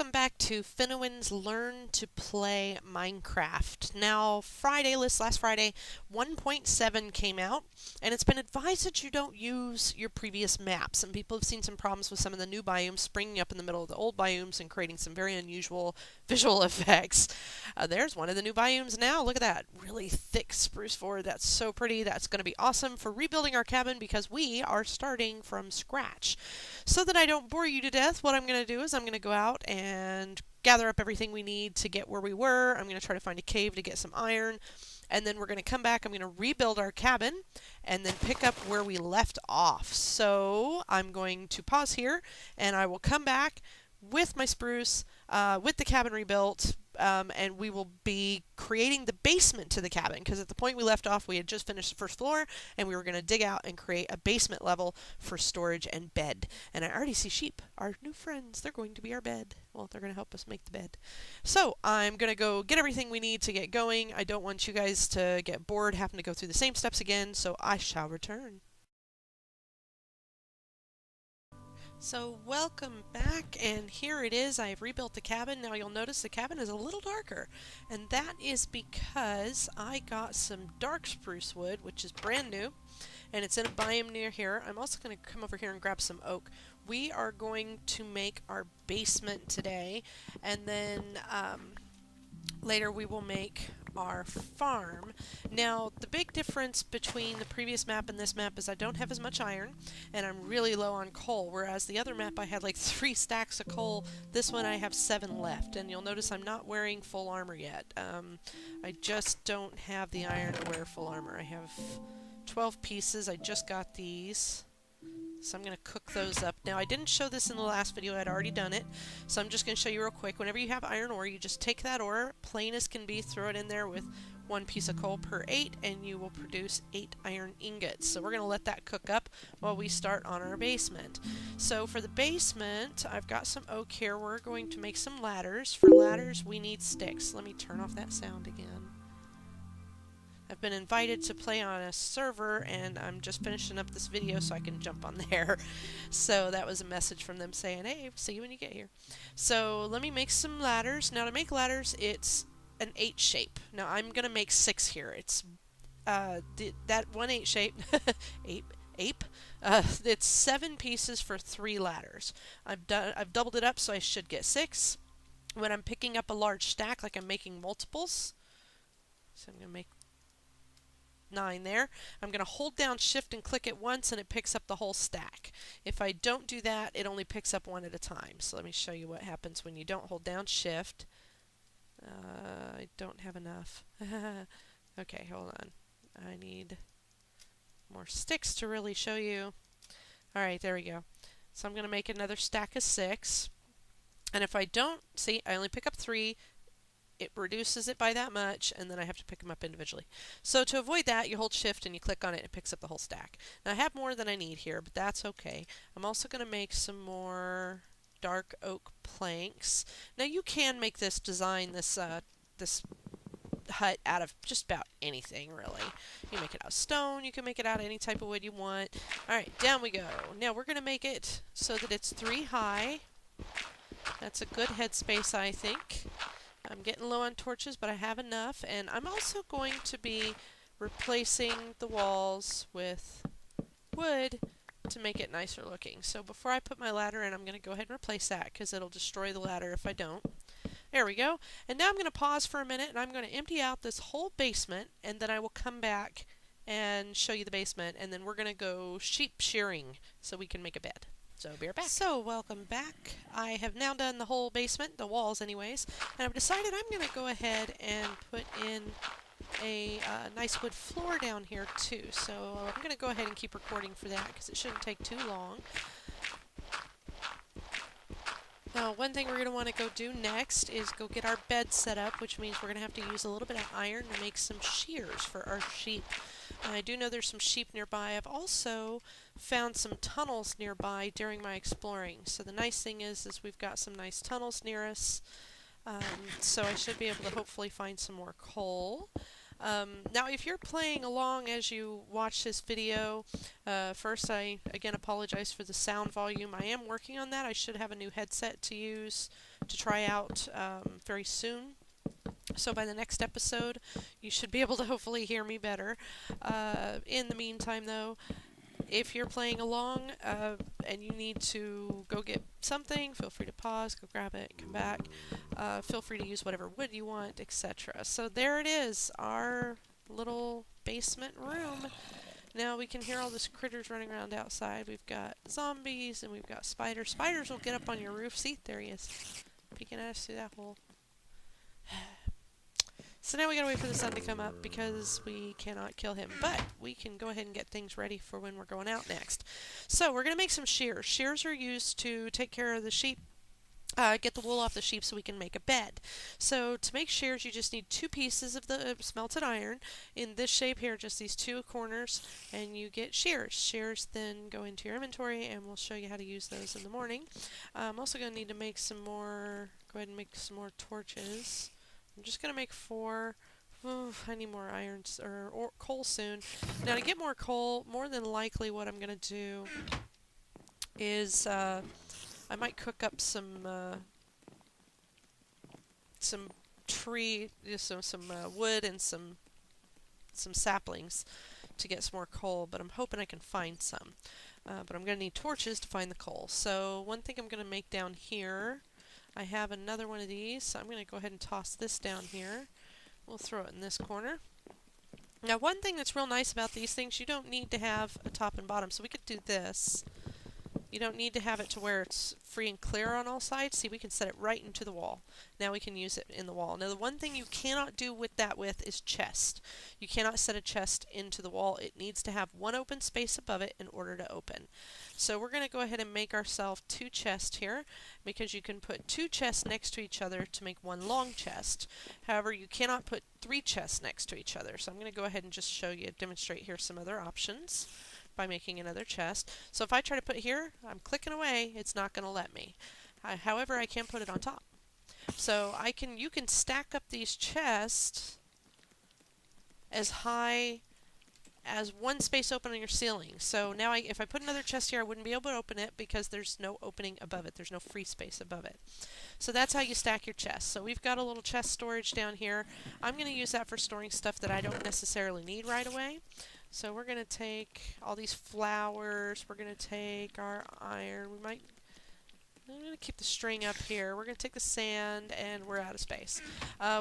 welcome back to Finowen's Learn to Play Minecraft. Now, last Friday, 1.7 came out, and it's been advised that you don't use your previous maps. And people have seen some problems with some of the new biomes springing up in the middle of the old biomes and creating some very unusual visual effects. There's one of the new biomes now. Look at that. Really thick spruce forest. That's so pretty. That's going to be awesome for rebuilding our cabin because we are starting from scratch. So that I don't bore you to death, what I'm going to do is I'm going to go out and gather up everything we need to get where we were. I'm going to try to find a cave to get some iron. And then we're going to come back. I'm going to rebuild our cabin and then pick up where we left off. So I'm going to pause here and I will come back with my spruce, with the cabin rebuilt, and we will be creating the basement to the cabin because at the point we left off we had just finished the first floor and we were going to dig out and create a basement level for storage and bed. And I already see sheep, our new friends. They're going to be our bed. Well, they're going to help us make the bed. So I'm going to go get everything we need to get going. I don't want you guys to get bored having to go through the same steps again, so I shall return. So welcome back, and here it is. I have rebuilt the cabin. Now you'll notice the cabin is a little darker, and that is because I got some dark spruce wood, which is brand new, and it's in a biome near here. I'm also going to come over here and grab some oak. We are going to make our basement today, and then later we will make our farm. Now, the big difference between the previous map and this map is I don't have as much iron, and I'm really low on coal, whereas the other map I had like 3 stacks of coal. This one I have 7 left, and you'll notice I'm not wearing full armor yet. I just don't have the iron to wear full armor. I have 12 pieces. I just got these. So I'm going to cook those up. Now, I didn't show this in the last video. I'd already done it. So I'm just going to show you real quick. Whenever you have iron ore, you just take that ore, plain as can be, throw it in there with 1 piece of coal per 8, and you will produce 8 iron ingots. So we're going to let that cook up while we start on our basement. So for the basement, I've got some oak here. We're going to make some ladders. For ladders, we need sticks. Let me turn off that sound again. I've been invited to play on a server, and I'm just finishing up this video so I can jump on there. So that was a message from them saying, hey, see you when you get here. So let me make some ladders. Now to make ladders, it's an 8 shape. Now I'm going to make 6 here. It's that one 8 shape, it's 7 pieces for 3 ladders. I've doubled it up so I should get 6. When I'm picking up a large stack, like I'm making multiples, so I'm going to make 9 there. I'm going to hold down shift and click it once and it picks up the whole stack. If I don't do that, it only picks up one at a time. So let me show you what happens when you don't hold down shift. I don't have enough. Okay, hold on. I need more sticks to really show you. Alright, there we go. So I'm going to make another stack of 6. And if I don't, see, I only pick up 3. It reduces it by that much, and then I have to pick them up individually. So to avoid that, you hold shift and you click on it and it picks up the whole stack. Now I have more than I need here, but that's okay. I'm also going to make some more dark oak planks. Now you can make this design, this hut out of just about anything, really. You can make it out of stone, you can make it out of any type of wood you want. Alright, down we go. Now we're going to make it so that it's 3 high. That's a good headspace, I think. I'm getting low on torches, but I have enough. And I'm also going to be replacing the walls with wood to make it nicer looking. So before I put my ladder in, I'm going to go ahead and replace that because it'll destroy the ladder if I don't. There we go. And now I'm going to pause for a minute and I'm going to empty out this whole basement, and then I will come back and show you the basement, and then we're going to go sheep shearing so we can make a bed. So be right back. So welcome back. I have now done the whole basement, the walls anyways, and I've decided I'm going to go ahead and put in a nice wood floor down here too. So I'm going to go ahead and keep recording for that because it shouldn't take too long. Now, one thing we're going to want to go do next is go get our bed set up, which means we're going to have to use a little bit of iron to make some shears for our sheep. I do know there's some sheep nearby. I've also found some tunnels nearby during my exploring. So the nice thing is we've got some nice tunnels near us. So I should be able to hopefully find some more coal. Now, if you're playing along as you watch this video, first I again apologize for the sound volume. I am working on that. I should have a new headset to use to try out very soon. So by the next episode, you should be able to hopefully hear me better. In the meantime, though, if you're playing along and you need to go get something, feel free to pause, go grab it, come back. Feel free to use whatever wood you want, etc. So there it is, our little basement room. Now we can hear all these critters running around outside. We've got zombies and we've got spiders. Spiders will get up on your roof. See, there he is, peeking at us through that hole. So now we gotta wait for the sun to come up because we cannot kill him. But we can go ahead and get things ready for when we're going out next. So we're gonna make some shears. Shears are used to take care of the sheep, get the wool off the sheep so we can make a bed. So to make shears, you just need 2 pieces of the smelted iron in this shape here, just these 2 corners, and you get shears. Shears then go into your inventory, and we'll show you how to use those in the morning. I'm also going to need to make some more, go ahead and make some more torches. I'm just going to make 4. Ooh, I need more irons or coal soon. Now to get more coal, more than likely what I'm going to do is I might cook up some wood and some saplings to get some more coal, but I'm hoping I can find some. But I'm going to need torches to find the coal. So one thing I'm going to make down here, I have another one of these, so I'm going to go ahead and toss this down here. We'll throw it in this corner. Now one thing that's real nice about these things, you don't need to have a top and bottom, so we could do this. You don't need to have it to where it's free and clear on all sides. See, we can set it right into the wall. Now we can use it in the wall. Now the one thing you cannot do with that is chest. You cannot set a chest into the wall. It needs to have one open space above it in order to open. So we're going to go ahead and make ourselves 2 chests here, because you can put 2 chests next to each other to make one long chest. However, you cannot put 3 chests next to each other. So I'm going to go ahead and just show you, demonstrate here some other options by making another chest. So if I try to put here, I'm clicking away, it's not going to let me. However, I can put it on top. So you can stack up these chests as high as one space open on your ceiling. So now if I put another chest here, I wouldn't be able to open it because there's no opening above it. There's no free space above it. So that's how you stack your chests. So we've got a little chest storage down here. I'm going to use that for storing stuff that I don't necessarily need right away. So we're going to take all these flowers, we're going to take our iron, I'm going to keep the string up here, we're going to take the sand, and we're out of space.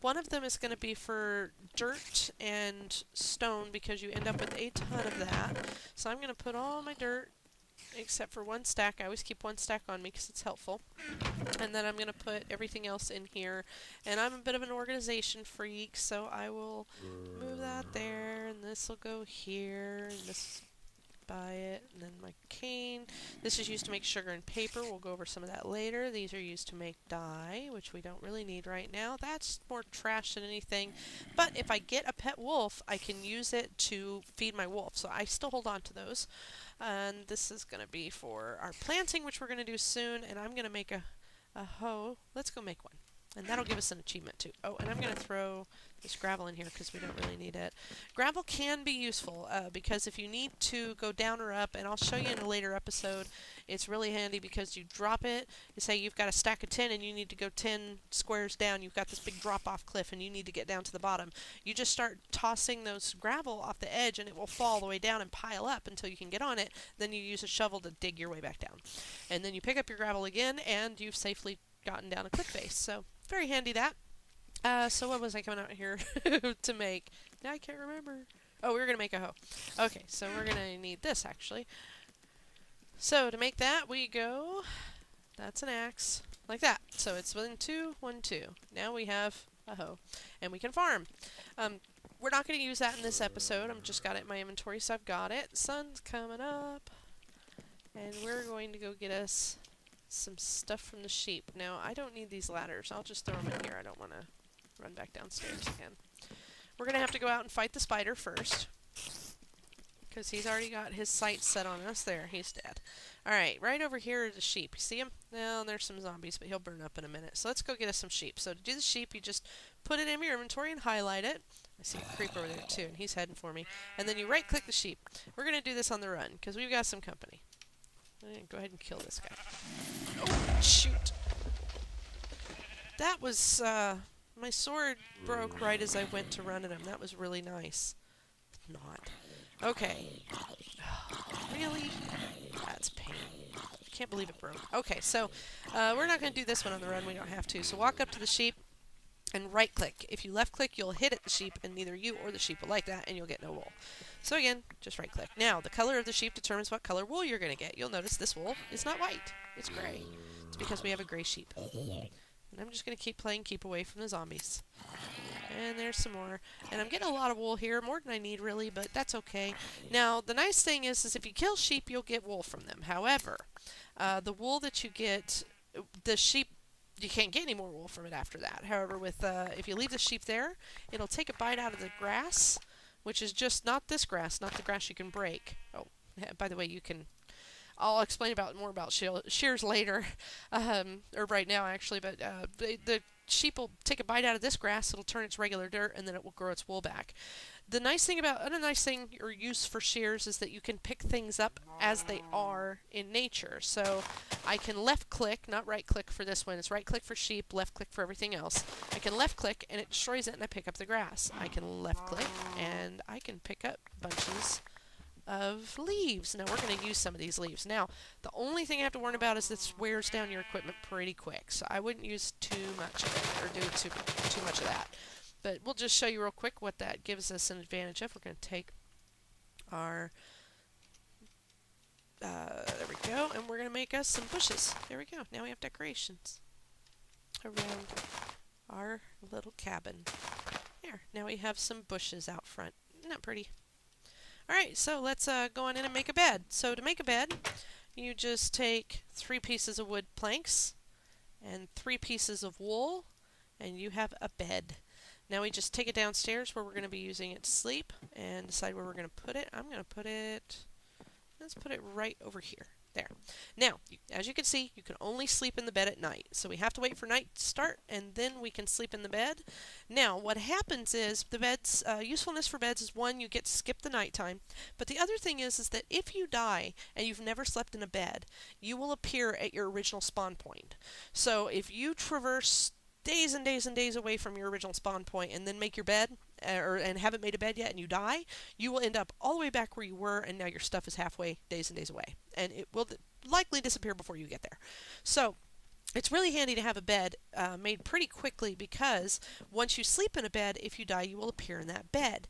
One of them is going to be for dirt and stone because you end up with a ton of that. So I'm going to put all my dirt except for 1 stack. I always keep 1 stack on me because it's helpful. And then I'm going to put everything else in here. And I'm a bit of an organization freak, so I will move that there, and this will go here, and this by it, and then my cane. This is used to make sugar and paper. We'll go over some of that later. These are used to make dye, which we don't really need right now. That's more trash than anything. But if I get a pet wolf, I can use it to feed my wolf. So I still hold on to those. And this is going to be for our planting, which we're going to do soon. And I'm going to make a hoe. Let's go make one. And that'll give us an achievement too. Oh, and I'm going to throw this gravel in here because we don't really need it. Gravel can be useful because if you need to go down or up, and I'll show you in a later episode, it's really handy because you drop it. You say you've got a stack of 10 and you need to go 10 squares down. You've got this big drop-off cliff and you need to get down to the bottom. You just start tossing those gravel off the edge and it will fall all the way down and pile up until you can get on it. Then you use a shovel to dig your way back down. And then you pick up your gravel again and you've safely gotten down a cliff face. So very handy that. So what was I coming out here to make? Now I can't remember. Oh, we were going to make a hoe. Okay, so we're going to need this, actually. So to make that, we go... That's an axe. Like that. So it's 1, 2, 1, 2. Now we have a hoe. And we can farm. We're not going to use that in this episode. I've just got it in my inventory, so I've got it. Sun's coming up. And we're going to go get us some stuff from the sheep. Now, I don't need these ladders. I'll just throw them in here. I don't want to run back downstairs again. We're going to have to go out and fight the spider first, because he's already got his sights set on us. There, he's dead. Alright, right over here are the sheep. You see him? Well, there's some zombies, but he'll burn up in a minute. So let's go get us some sheep. So to do the sheep, you just put it in your inventory and highlight it. I see a creeper over there too, and he's heading for me. And then you right-click the sheep. We're going to do this on the run, because we've got some company. Go ahead and kill this guy. Oh, shoot. that was, my sword broke right as I went to run at him. That was really nice. Not. Okay. Really? That's pain. Can't believe it broke. Okay, so we're not going to do this one on the run. We don't have to. So walk up to the sheep and right click. If you left click, you'll hit at the sheep, and neither you or the sheep will like that, and you'll get no wool. So again, just right click. Now, the color of the sheep determines what color wool you're going to get. You'll notice this wool is not white. It's gray. It's because we have a gray sheep. And I'm just going to keep playing, keep away from the zombies. And there's some more. And I'm getting a lot of wool here, more than I need really, but that's okay. Now, the nice thing is if you kill sheep, you'll get wool from them. However, the wool that you get, the sheep, you can't get any more wool from it after that. However, with if you leave the sheep there, it'll take a bite out of the grass, which is just not this grass, not the grass you can break. Oh, by the way, you can... I'll explain more about shears later, or right now actually, but the sheep will take a bite out of this grass, it'll turn its regular dirt, and then it will grow its wool back. The nice thing or use for shears is that you can pick things up as they are in nature. So I can left click, not right click for this one, it's right click for sheep, left click for everything else. I can left click and it destroys it and I pick up the grass. I can left click and I can pick up bunches of leaves. Now we're going to use some of these leaves. Now the only thing I have to worry about is this wears down your equipment pretty quick, so I wouldn't use too much of it or do too much of that. But we'll just show you real quick what that gives us an advantage of. We're going to take our there we go, and we're going to make us some bushes. There we go. Now we have decorations around our little cabin. There. Now we have some bushes out front. Isn't that pretty? Alright, so let's go on in and make a bed. So to make a bed, you just take 3 pieces of wood planks and 3 pieces of wool, and you have a bed. Now we just take it downstairs where we're going to be using it to sleep and decide where we're going to put it. I'm going to put it, let's put it right over here. There. Now, as you can see, you can only sleep in the bed at night. So we have to wait for night to start, and then we can sleep in the bed. Now, what happens is, the bed's usefulness for beds is, one, you get to skip the nighttime. But the other thing is that if you die and you've never slept in a bed, you will appear at your original spawn point. So if you traverse days and days and days away from your original spawn point and then make your bed, and haven't made a bed yet and you die, you will end up all the way back where you were, and now your stuff is halfway days and days away. And it will likely disappear before you get there. So it's really handy to have a bed made pretty quickly, because once you sleep in a bed, if you die, you will appear in that bed.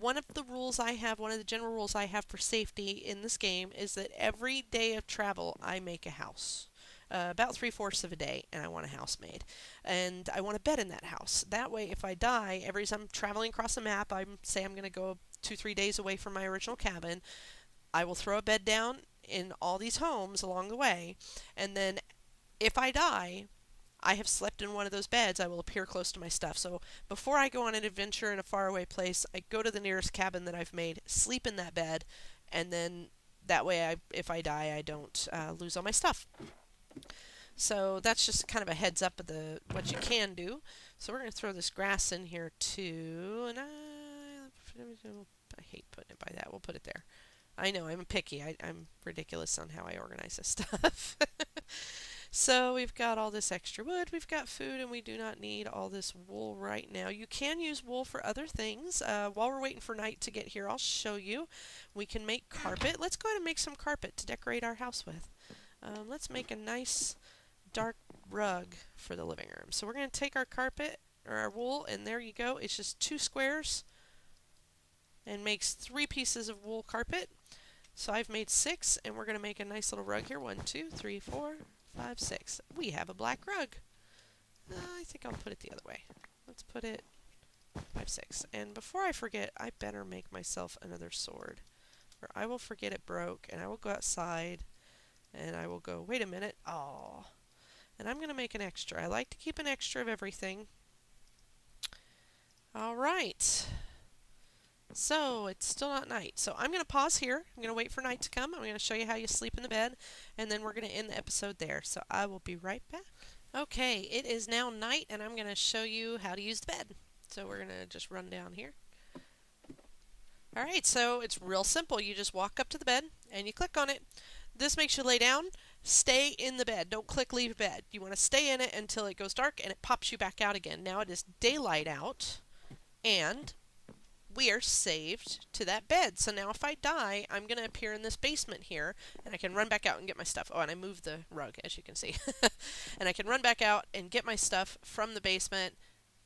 One of the general rules I have for safety in this game is that every day of travel, I make a house. About 3/4 of a day, and I want a house made. And I want a bed in that house. That way, if I die, every time I'm traveling across a map, say I'm going to go 2-3 days away from my original cabin, I will throw a bed down in all these homes along the way, and then if I die, I have slept in one of those beds, I will appear close to my stuff. So before I go on an adventure in a faraway place, I go to the nearest cabin that I've made, sleep in that bed, and then that way, if I die, I don't lose all my stuff. So that's just kind of a heads up of what you can do. So we're going to throw this grass in here too, and I hate putting it by that. We'll put it there. I know, I'm picky. I'm ridiculous on how I organize this stuff. So we've got all this extra wood, we've got food, and we do not need all this wool right now. You can use wool for other things. While we're waiting for night to get here, I'll show you. We can make carpet. Let's go ahead and make some carpet to decorate our house with. Let's make a nice dark rug for the living room. So we're going to take our carpet, or our wool, and there you go. It's just 2 squares and makes 3 pieces of wool carpet. So I've made 6, and we're going to make a nice little rug here. 1, 2, 3, 4, 5, 6. We have a black rug. I think I'll put it the other way. Let's put it 5, 6. And before I forget, I better make myself another sword, or I will forget it broke, and I will go outside and I will go, wait a minute, oh. And I'm going to make an extra. I like to keep an extra of everything. Alright. So, it's still not night. So I'm going to pause here. I'm going to wait for night to come. I'm going to show you how you sleep in the bed. And then we're going to end the episode there. So I will be right back. Okay, it is now night, and I'm going to show you how to use the bed. So we're going to just run down here. Alright, so it's real simple. You just walk up to the bed, and you click on it. This makes you lay down, Stay in the bed. Don't click leave bed. You want to stay in it until it goes dark and it pops you back out again. Now it is daylight out and we are saved to that bed. So now if I die, I'm going to appear in this basement here and I can run back out and get my stuff. Oh, and I moved the rug, as you can see. And I can run back out and get my stuff from the basement.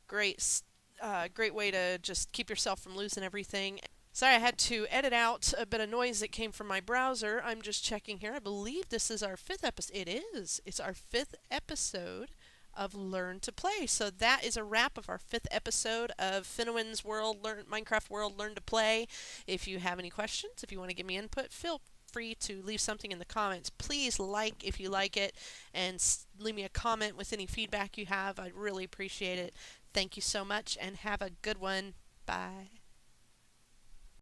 Great way to just keep yourself from losing everything. Sorry, I had to edit out a bit of noise that came from my browser. I'm just checking here. I believe this is our 5th episode. It is. It's our 5th episode of Learn to Play. So that is a wrap of our 5th episode of Finowen's Minecraft World Learn to Play. If you have any questions, if you want to give me input, feel free to leave something in the comments. Please like if you like it and leave me a comment with any feedback you have. I'd really appreciate it. Thank you so much and have a good one. Bye.